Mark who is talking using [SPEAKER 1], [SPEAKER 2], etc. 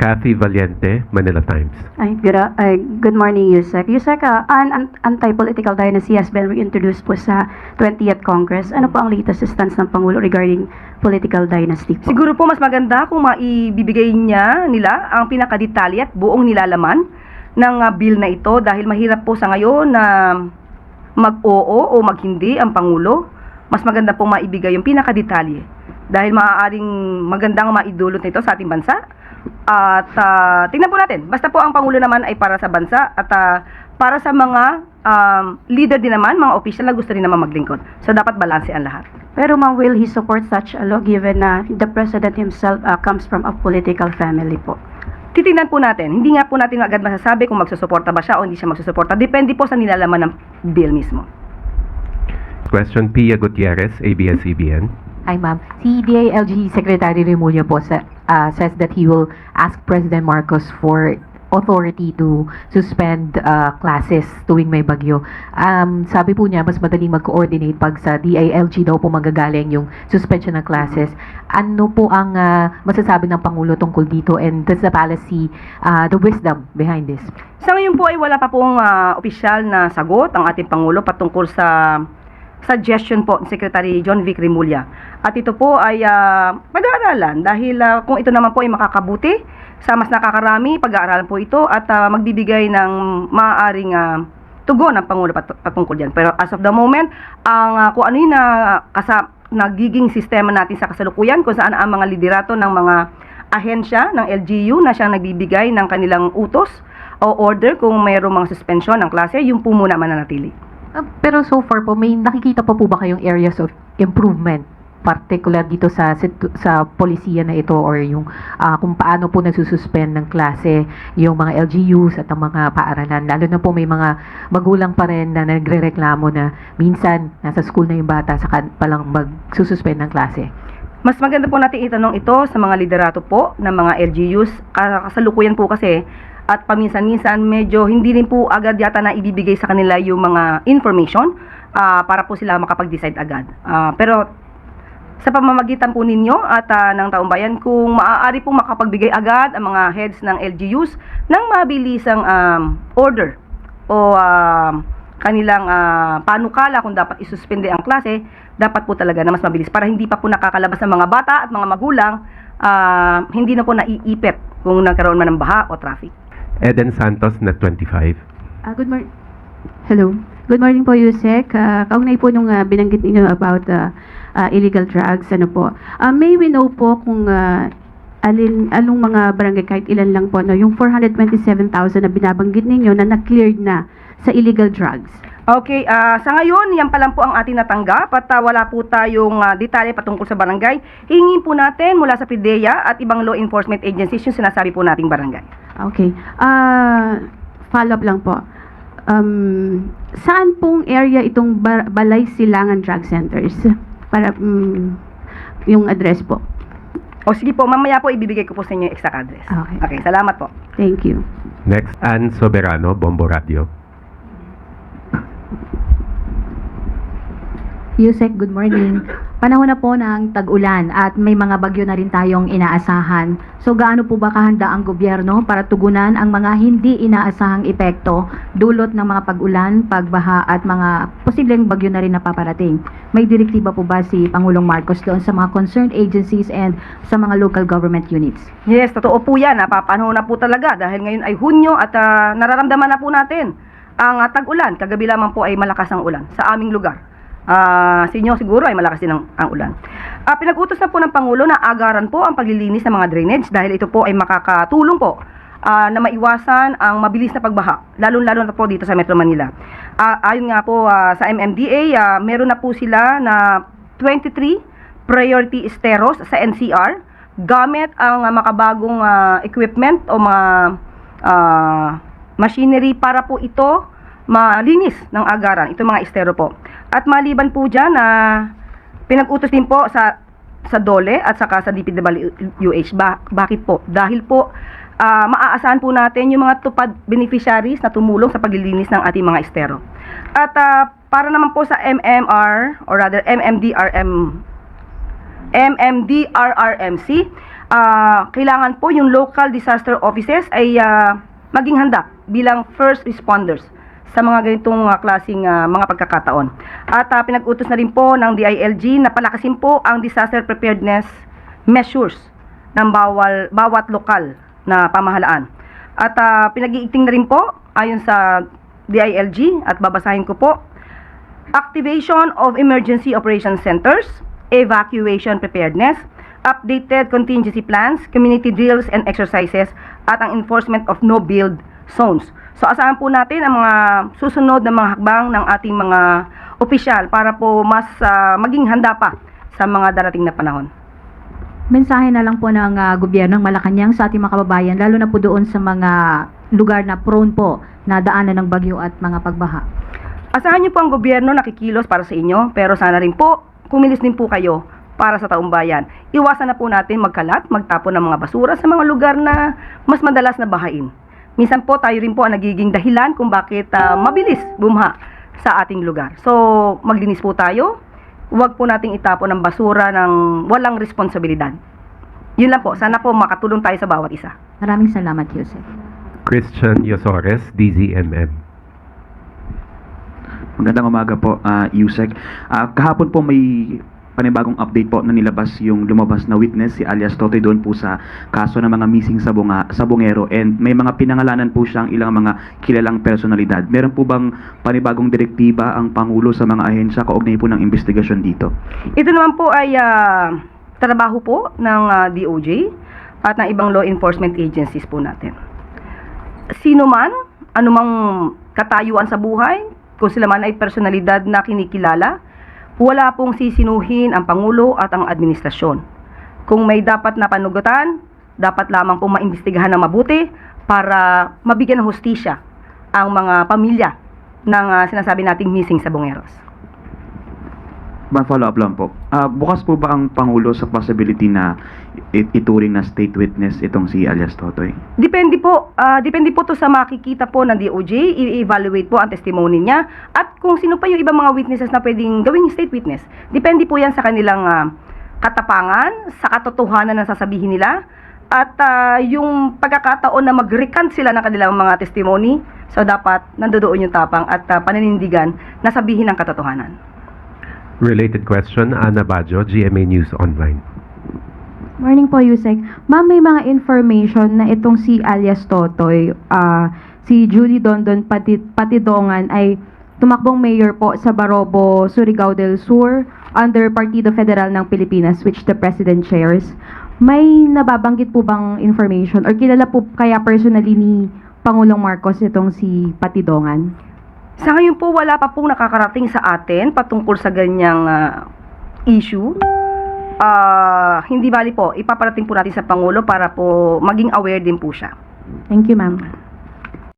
[SPEAKER 1] Kathy Valiente, Manila Times.
[SPEAKER 2] Good morning, Yusek. Yusek, an anti-political dynasty has been reintroduced po sa 20th Congress. Ano po ang latest stance ng Pangulo regarding political dynasty po?
[SPEAKER 3] Siguro po mas maganda kung maibibigay nila ang pinakadetalye at buong nilalaman ng bill na ito dahil mahirap po sa ngayon na mag-oo o mag-hindi ang Pangulo. Mas maganda pong maibigay yung pinakadetalye dahil maaaring magandang maidulot nito sa ating bansa. At tingnan po natin, basta po ang Pangulo naman ay para sa bansa at para sa mga leader din naman, mga official na gusto rin naman maglingkod. So dapat balanse ang lahat.
[SPEAKER 2] Pero ma'am, will he support such a law given na the President himself comes from a political family po?
[SPEAKER 3] Titingnan po natin, hindi nga po natin agad masasabi kung magsusuporta ba siya o hindi siya magsusuporta. Depende po sa nilalaman ng bill mismo.
[SPEAKER 1] Question, Pia Gutierrez, ABS-CBN.
[SPEAKER 4] Hi, ma'am. Si DILG Secretary Remulla po says that he will ask President Marcos for authority to suspend classes tuwing may bagyo. Sabi po niya, mas madaling mag-coordinate pag sa DILG daw po magagaling yung suspension ng classes. Ano po ang masasabi ng Pangulo tungkol dito, and does the palace see the wisdom behind this?
[SPEAKER 3] Sa ngayon po ay wala pa pong opisyal na sagot ang ating Pangulo patungkol sa suggestion po ni Secretary John Vic Remulla. At ito po ay pag-aaralan dahil kung ito naman po ay makakabuti sa mas nakakarami, pag-aaralan po ito at magbibigay ng maaaring tugon ng Pangulo patungkol yan. Pero as of the moment, kung ano yung nagiging sistema natin sa kasalukuyan, kung saan ang mga liderato ng mga ahensya ng LGU na siyang nagbibigay ng kanilang utos o order kung mayroong mga suspension ng klase, yung po muna mananatili.
[SPEAKER 4] Pero so far po, may nakikita pa po ba kayong areas of improvement, particular dito sa polisiya na ito, or yung kung paano po nagsususpend ng klase yung mga LGUs at ang mga paaralan? Lalo na po may mga magulang pa rin na nagrereklamo na minsan nasa school na yung bata saka palang magsususpend ng klase.
[SPEAKER 3] Mas maganda po natin itanong ito sa mga liderato po ng mga LGUs. Kasalukuyan po kasi at paminsan-minsan medyo hindi rin po agad yata na ibibigay sa kanila yung mga information para po sila makapag-decide agad. Pero sa pamamagitan po ninyo at ng taong bayan, kung maaari po makapagbigay agad ang mga heads ng LGUs ng mabilisang order o kanilang panukala kung dapat isuspende ang klase, dapat po talaga na mas mabilis para hindi pa po nakakalabas ng mga bata at mga magulang, hindi na po naiipit kung nagkaroon man ng baha o traffic.
[SPEAKER 1] Eden Santos, Net 25.
[SPEAKER 2] Good morning. Hello. Good morning po, Yusek. Kaugnay po nung binanggit niyo about illegal drugs, ano po. May we know po kung anong mga barangay, kahit ilan lang po, no, yung 427,000 na binabanggit ninyo na na-cleared na sa illegal drugs?
[SPEAKER 3] Okay, sa ngayon, yan pa lang po ang ating natanggap at wala po tayong detalye patungkol sa barangay. Hingin po natin mula sa PIDEA at ibang law enforcement agencies yung sinasabi po nating barangay.
[SPEAKER 2] Okay. Follow up lang po. Saan pong area itong Balay Silangan Drug Centers? Para yung address po.
[SPEAKER 3] O sige po, mamaya po ibibigay ko po sa inyo yung exact address. Okay, salamat po.
[SPEAKER 2] Thank you.
[SPEAKER 1] Next, Ann Soberano, Bombo Radio.
[SPEAKER 5] Yusek, good morning. Panahon na po ng tag-ulan at may mga bagyo na rin tayong inaasahan. So gaano po ba kahanda ang gobyerno para tugunan ang mga hindi inaasahang epekto dulot ng mga pag-ulan, pagbaha at mga posibleng bagyo na rin na paparating? May direktiba po ba si Pangulong Marcos doon sa mga concerned agencies and sa mga local government units?
[SPEAKER 3] Yes, totoo po yan. Napapanahon na po talaga dahil ngayon ay Hunyo at nararamdaman na po natin ang tag-ulan. Kagabi lamang po ay malakas ang ulan sa aming lugar. Sa inyo siguro ay malakas din ang ulan. Pinag-utos na po ng Pangulo na agaran po ang paglilinis ng mga drainage dahil ito po ay makakatulong po na maiwasan ang mabilis na pagbaha, lalo-lalo na po dito sa Metro Manila. Ayon nga po sa MMDA, meron na po sila na 23 priority esteros sa NCR gamit ang makabagong equipment o mga machinery para po ito malinis ng agaran, ito mga estero po. At maliban po dyan, pinag-utos din po sa DOLE at saka sa DPWH. Bakit po? Dahil po, maaasahan po natin yung mga tupad beneficiaries na tumulong sa paglilinis ng ating mga estero. At para naman po sa MMDRRMC, kailangan po yung local disaster offices ay maging handa bilang first responders sa mga ganitong klaseng mga pagkakataon. At pinag-utos na rin po ng DILG na palakasin po ang disaster preparedness measures ng bawat lokal na pamahalaan. At pinag-iigting na rin po ayon sa DILG at babasahin ko po: activation of emergency operation centers, evacuation preparedness, updated contingency plans, community drills and exercises, at ang enforcement of no-build zones. So asahan po natin ang mga susunod na mga hakbang ng ating mga opisyal para po mas maging handa pa sa mga darating na panahon.
[SPEAKER 5] Mensahe na lang po ng gobyerno ng Malacanang sa ating mga kababayan, lalo na po doon sa mga lugar na prone po na daanan ng bagyo at mga pagbaha.
[SPEAKER 3] Asahan niyo po ang gobyerno nakikilos para sa inyo, pero sana rin po kumilos din po kayo para sa taong bayan. Iwasan na po natin magkalat, magtapon ng mga basura sa mga lugar na mas madalas na bahain. Minsan po tayo rin po ang nagiging dahilan kung bakit mabilis bumha sa ating lugar. So, maglinis po tayo. Huwag po nating itapon ng basura ng walang responsibilidad. Yun lang po. Sana po makatulong tayo sa bawat isa.
[SPEAKER 5] Maraming salamat, Yusek.
[SPEAKER 1] Christian Yosores, DZMM.
[SPEAKER 6] Magandang umaga po, Yusek. Kahapon po may panibagong update po na nilabas yung lumabas na witness, si alias Totoy, doon po sa kaso ng mga missing sa Bungero, and may mga pinangalanan po siyang ilang mga kilalang personalidad. Meron po bang panibagong direktiba ang Pangulo sa mga ahensya kaugnay po ng investigasyon dito?
[SPEAKER 3] Ito naman po ay trabaho po ng DOJ at ng ibang law enforcement agencies po natin. Sino man, anumang katayuan sa buhay, kung sila man ay personalidad na kinikilala, wala pong sisinuhin ang Pangulo at ang administrasyon. Kung may dapat na panugutan, dapat lamang pong maimbestigahan ng mabuti para mabigyan ng hustisya ang mga pamilya ng sinasabi nating missing sa Bungeros.
[SPEAKER 6] Follow up lang po. Bukas po ba ang Pangulo sa possibility na ituring na state witness itong si alias Totoy?
[SPEAKER 3] Depende po to sa makikita po ng DOJ, i-evaluate po ang testimony niya at kung sino pa yung ibang mga witnesses na pwedeng gawing state witness. Depende po yan sa kanilang katapangan, sa katotohanan na sasabihin nila at yung pagkakataon na mag-recant sila ng kanilang mga testimony. So dapat nandoon yung tapang at paninindigan na sabihin ang katotohanan.
[SPEAKER 1] Related question, Ana Bajo, GMA News Online.
[SPEAKER 7] Morning po, Yusek. Ma'am, may mga information na itong si alias Totoy, si Julie Dondon Patidongan ay tumakbong mayor po sa Barobo, Surigao del Sur under Partido Federal ng Pilipinas, which the President chairs. May nababanggit po bang information or kilala po kaya personally ni Pangulong Marcos itong si Patidongan?
[SPEAKER 3] Sa ngayon po, wala pa pong nakakarating sa atin patungkol sa ganyang issue. Hindi bali po, ipaparating po natin sa Pangulo para po maging aware din po siya.
[SPEAKER 7] Thank you, ma'am.